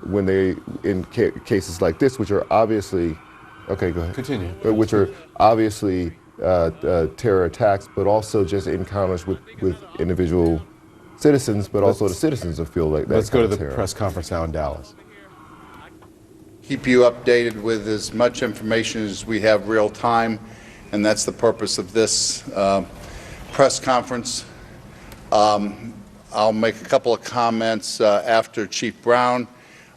when they, in cases like this, which are obviously, okay, go ahead. Continue. Which are obviously terror attacks, but also just encounters with individual citizens, but also the citizens that feel like that. Let's go to the terror. press conference now in Dallas. Keep you updated with as much information as we have real time, and that's the purpose of this press conference. I'll make a couple of comments after Chief Brown,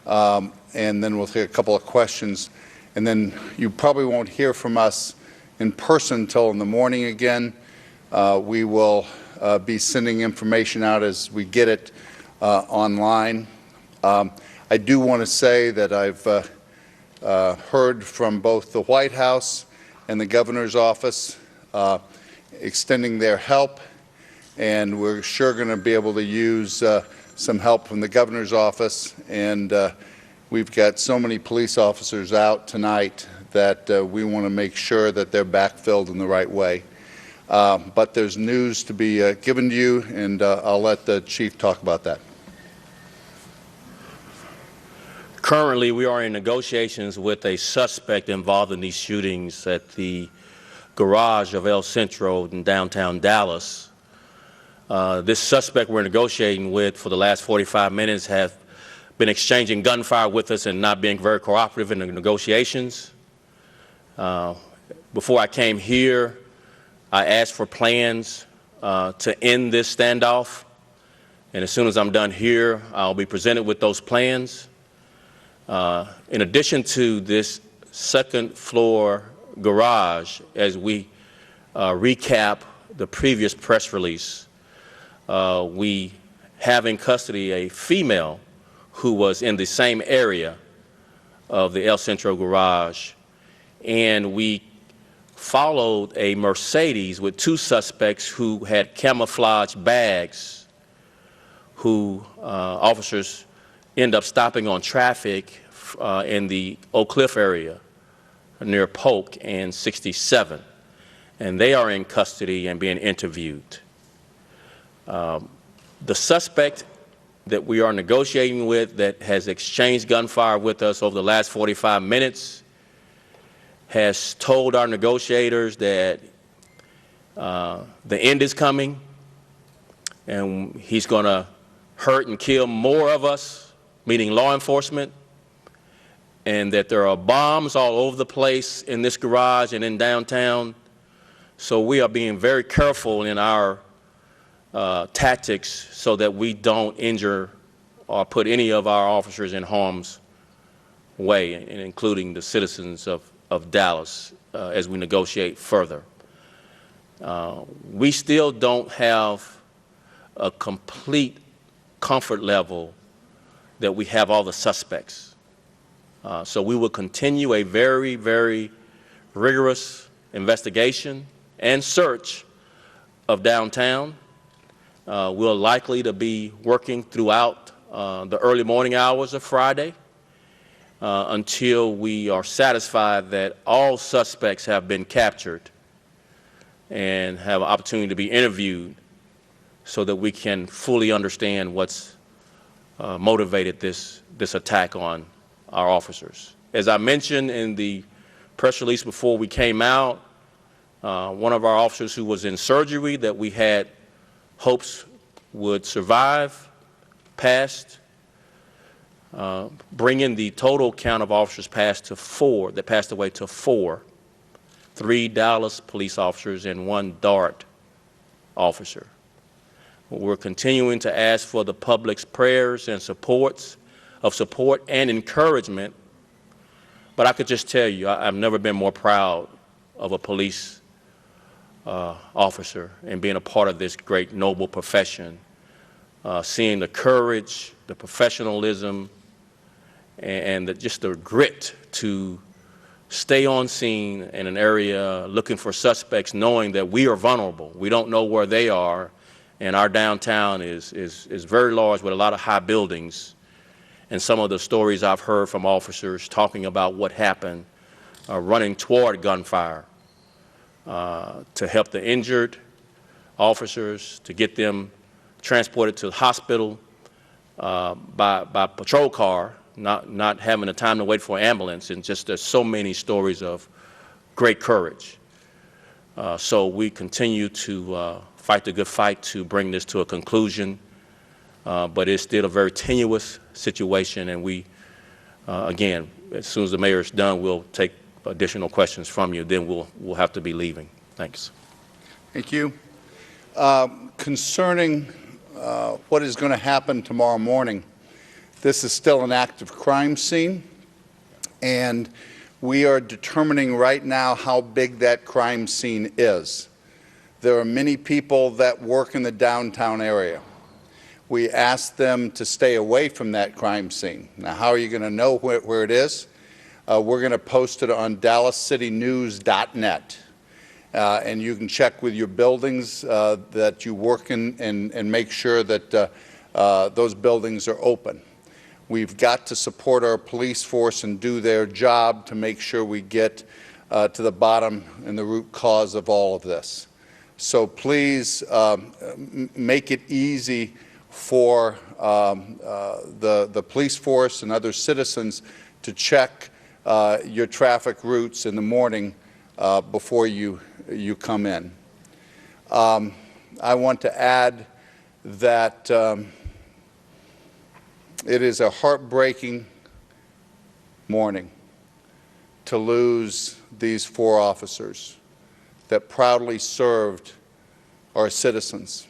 and then we'll take a couple of questions. And then you probably won't hear from us in person until in the morning again. We will be sending information out as we get it online. I do want to say that I've heard from both the White House and the governor's office extending their help, and we're sure going to be able to use some help from the governor's office. And we've got so many police officers out tonight that we want to make sure that they're backfilled in the right way. But there's news to be given to you, and I'll let the chief talk about that. Currently, we are in negotiations with a suspect involved in these shootings at the garage of El Centro in downtown Dallas. This suspect we're negotiating with for the last 45 minutes has been exchanging gunfire with us and not being very cooperative in the negotiations. Before I came here, I asked for plans to end this standoff, and as soon as I'm done here, I'll be presented with those plans. In addition to this second floor garage, as we recap the previous press release, we have in custody a female who was in the same area of the El Centro garage, and we followed a Mercedes with two suspects who had camouflage bags, who officers end up stopping on traffic in the Oak Cliff area near Polk and 67, and they are in custody and being interviewed. The suspect that we are negotiating with that has exchanged gunfire with us over the last 45 minutes has told our negotiators that the end is coming and he's going to hurt and kill more of us, meaning law enforcement, and that there are bombs all over the place in this garage and in downtown. So we are being very careful in our tactics so that we don't injure or put any of our officers in harm's way, including the citizens of Dallas, as we negotiate further. We still don't have a complete comfort level that we have all the suspects. So we will continue a very, very rigorous investigation and search of downtown. We're likely to be working throughout the early morning hours of Friday until we are satisfied that all suspects have been captured and have an opportunity to be interviewed so that we can fully understand what's motivated this attack on our officers. As I mentioned in the press release before we came out, one of our officers who was in surgery that we had hopes would survive passed, bringing the total count of officers passed away to 4, 3 Dallas police officers and 1 DART officer. We're continuing to ask for the public's prayers and support and encouragement, but I could just tell you I've never been more proud of a police officer and being a part of this great noble profession, seeing the courage, the professionalism, and just the grit to stay on scene in an area looking for suspects, knowing that we are vulnerable. We don't know where they are, and our downtown is very large with a lot of high buildings. And some of the stories I've heard from officers talking about what happened, running toward gunfire to help the injured officers, to get them transported to the hospital by patrol car, not having the time to wait for an ambulance, and just there's so many stories of great courage. So we continue to fight the good fight to bring this to a conclusion, but it's still a very tenuous situation, and we, again, as soon as the mayor is done, we'll take additional questions from you. Then we'll have to be leaving. Thanks. Thank you. Concerning what is going to happen tomorrow morning, this is still an active crime scene, and we are determining right now how big that crime scene is. There are many people that work in the downtown area. We ask them to stay away from that crime scene. Now, how are you going to know where it is? We're going to post it on DallasCityNews.net. And you can check with your buildings that you work in and make sure that those buildings are open. We've got to support our police force and do their job to make sure we get to the bottom and the root cause of all of this. So please make it easy for the police force and other citizens to check your traffic routes in the morning before you come in. I want to add that it is a heartbreaking morning to lose these 4 officers that proudly served our citizens.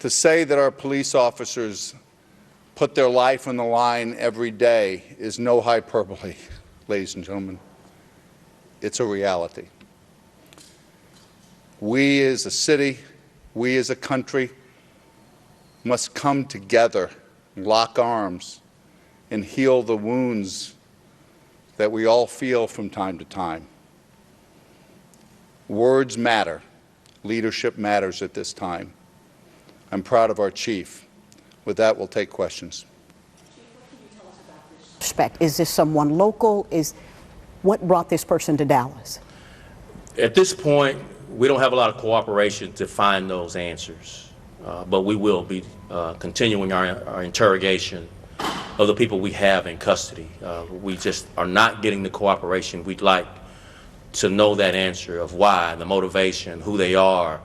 To say that our police officers put their life on the line every day is no hyperbole, ladies and gentlemen. It's a reality. We as a city, we as a country must come together, lock arms, and heal the wounds that we all feel from time to time. Words matter. Leadership matters at this time. I'm proud of our chief. With that, we'll take questions. Is this someone local? What brought this person to Dallas? At this point, we don't have a lot of cooperation to find those answers, but we will be continuing our interrogation of the people we have in custody. We just are not getting the cooperation we'd like to know that answer of why, the motivation, who they are.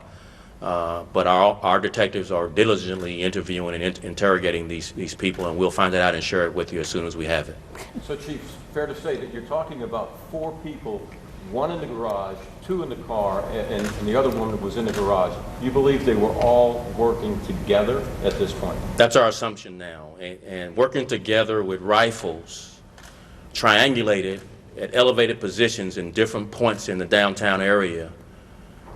But our detectives are diligently interviewing and interrogating these people, and we'll find that out and share it with you as soon as we have it. So, Chief, fair to say that you're talking about 4 people, 1 in the garage, 2 in the car, and the other woman was in the garage. You believe they were all working together at this point? That's our assumption now, and working together with rifles, triangulated at elevated positions in different points in the downtown area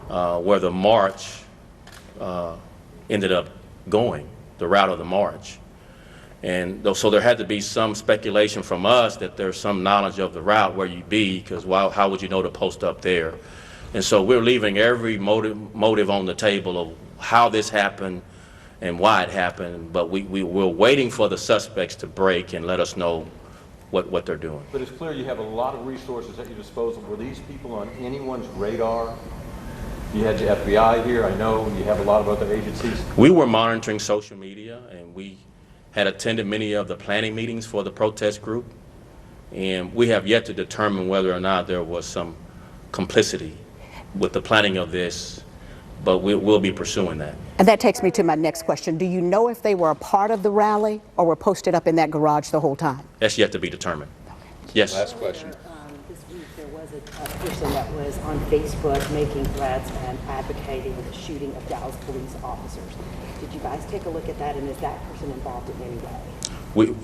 where the march ended up going, the route of the march. And so there had to be some speculation from us that there's some knowledge of the route where you'd be, because how would you know to post up there? And so we're leaving every motive on the table of how this happened and why it happened, but we're waiting for the suspects to break and let us know what they're doing. But it's clear you have a lot of resources at your disposal. Were these people on anyone's radar? You had your FBI here, I know. You have a lot of other agencies. We were monitoring social media, and we had attended many of the planning meetings for the protest group, and we have yet to determine whether or not there was some complicity with the planning of this, but we'll be pursuing that. And that takes me to my next question. Do you know if they were a part of the rally or were posted up in that garage the whole time? That's yet to be determined. Yes. Last question. This week there was a person that was on Facebook making threats and advocating the shooting of Dallas police officers. Did you guys take a look at that, and is that person involved in any way?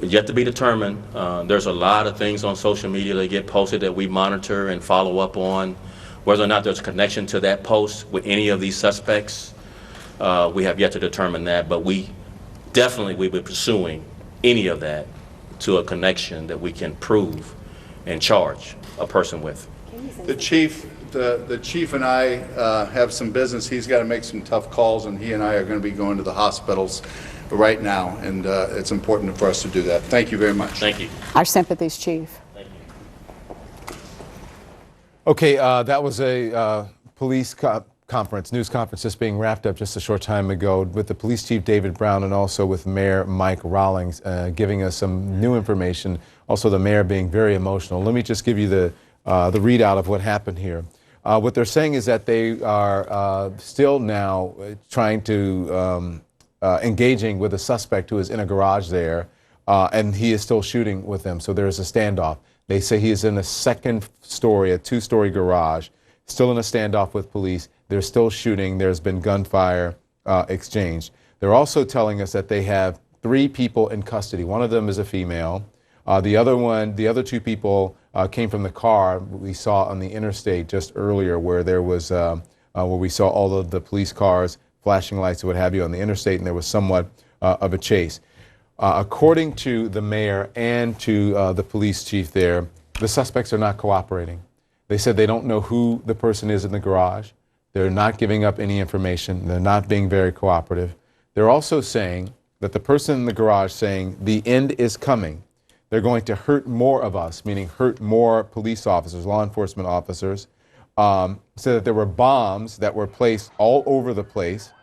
Yet to be determined. There's a lot of things on social media that get posted that we monitor and follow up on. Whether or not there's a connection to that post with any of these suspects, we have yet to determine that, but we'll be pursuing any of that to a connection that we can prove and charge a person with. The chief and I have some business. He's got to make some tough calls, and he and I are going to be going to the hospitals right now, and it's important for us to do that. Thank you very much. Thank you. Our sympathies, Chief. Thank you. Okay, that was a police news conference just being wrapped up just a short time ago with the police chief David Brown and also with Mayor Mike Rawlings giving us some new information. Also the mayor being very emotional. Let me just give you the readout of what happened here. What they're saying is that they are still now trying to engaging with a suspect who is in a garage there, and he is still shooting with them. So there is a standoff. They say he is in a second story, a two-story garage, still in a standoff with police. They're still shooting. There's been gunfire exchanged. They're also telling us that they have 3 people in custody. One of them is a female. The other 2 people came from the car we saw on the interstate just earlier, where there was where we saw all of the police cars, flashing lights, what have you, on the interstate, and there was somewhat of a chase. According to the mayor and to the police chief there, the suspects are not cooperating. They said they don't know who the person is in the garage. They're not giving up any information. They're not being very cooperative. They're also saying that the person in the garage saying the end is coming. They're going to hurt more of us, meaning hurt more police officers, law enforcement officers. Said that there were bombs that were placed all over the place.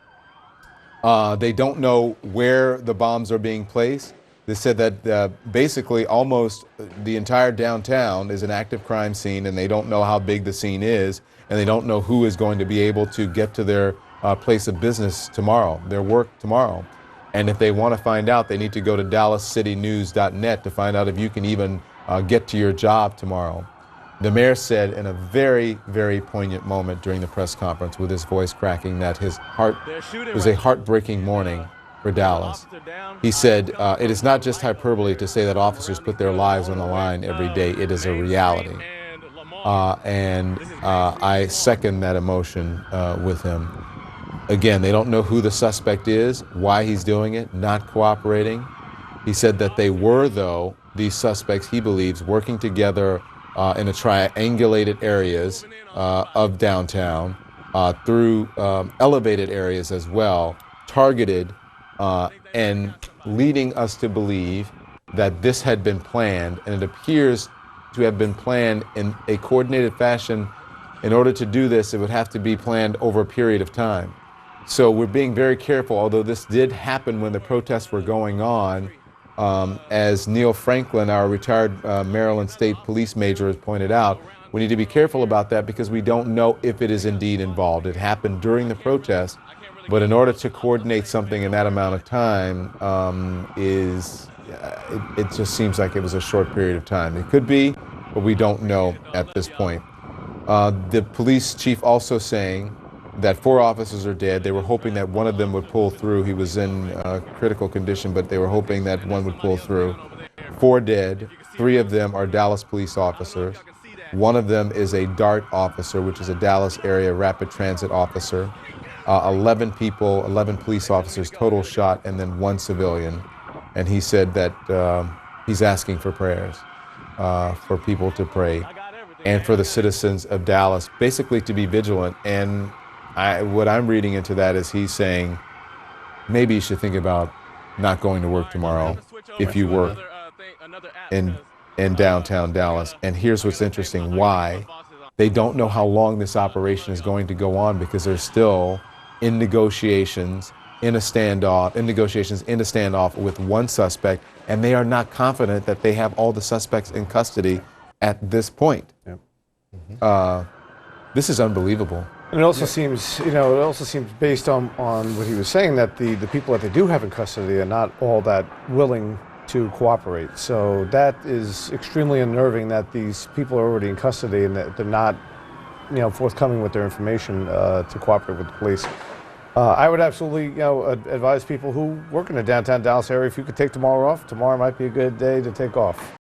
They don't know where the bombs are being placed. They said that basically almost the entire downtown is an active crime scene, and they don't know how big the scene is, and they don't know who is going to be able to get to their place of business tomorrow, their work tomorrow. And if they want to find out, they need to go to DallasCityNews.net to find out if you can even get to your job tomorrow. The mayor said in a very, very poignant moment during the press conference, with his voice cracking, that his heart was a heartbreaking morning for Dallas. He said, it is not just hyperbole to say that officers put their lives on the line every day. It is a reality. And I second that emotion with him. Again, they don't know who the suspect is, why he's doing it, not cooperating. He said that they were, though, these suspects, he believes, working together in a triangulated areas of downtown, through elevated areas as well, targeted and leading us to believe that this had been planned, and it appears to have been planned in a coordinated fashion. In order to do this, it would have to be planned over a period of time. So we're being very careful, although this did happen when the protests were going on. As Neil Franklin, our retired Maryland State Police major, has pointed out, we need to be careful about that because we don't know if it is indeed involved. It happened during the protest, but in order to coordinate something in that amount of time, it just seems like it was a short period of time. It could be, but we don't know at this point. The police chief also saying that 4 officers are dead. They were hoping that one of them would pull through. He was in critical condition, but they were hoping that one would pull through. 4 dead. 3 of them are Dallas police officers. One of them is a DART officer, which is a Dallas area rapid transit officer. 11 people, 11 police officers total shot, and then 1 civilian. And he said that he's asking for prayers, for people to pray, and for the citizens of Dallas, basically to be vigilant. And what I'm reading into that is he's saying maybe you should think about not going to work tomorrow if you work in downtown Dallas. And here's what's interesting, why. They don't know how long this operation is going to go on because they're still in negotiations, in a standoff with one suspect, and they are not confident that they have all the suspects in custody at this point. Yep. This is unbelievable. And it also seems, based on what he was saying, that the people that they do have in custody are not all that willing to cooperate. So that is extremely unnerving that these people are already in custody and that they're not, forthcoming with their information to cooperate with the police. I would absolutely, advise people who work in the downtown Dallas area, if you could take tomorrow off, tomorrow might be a good day to take off.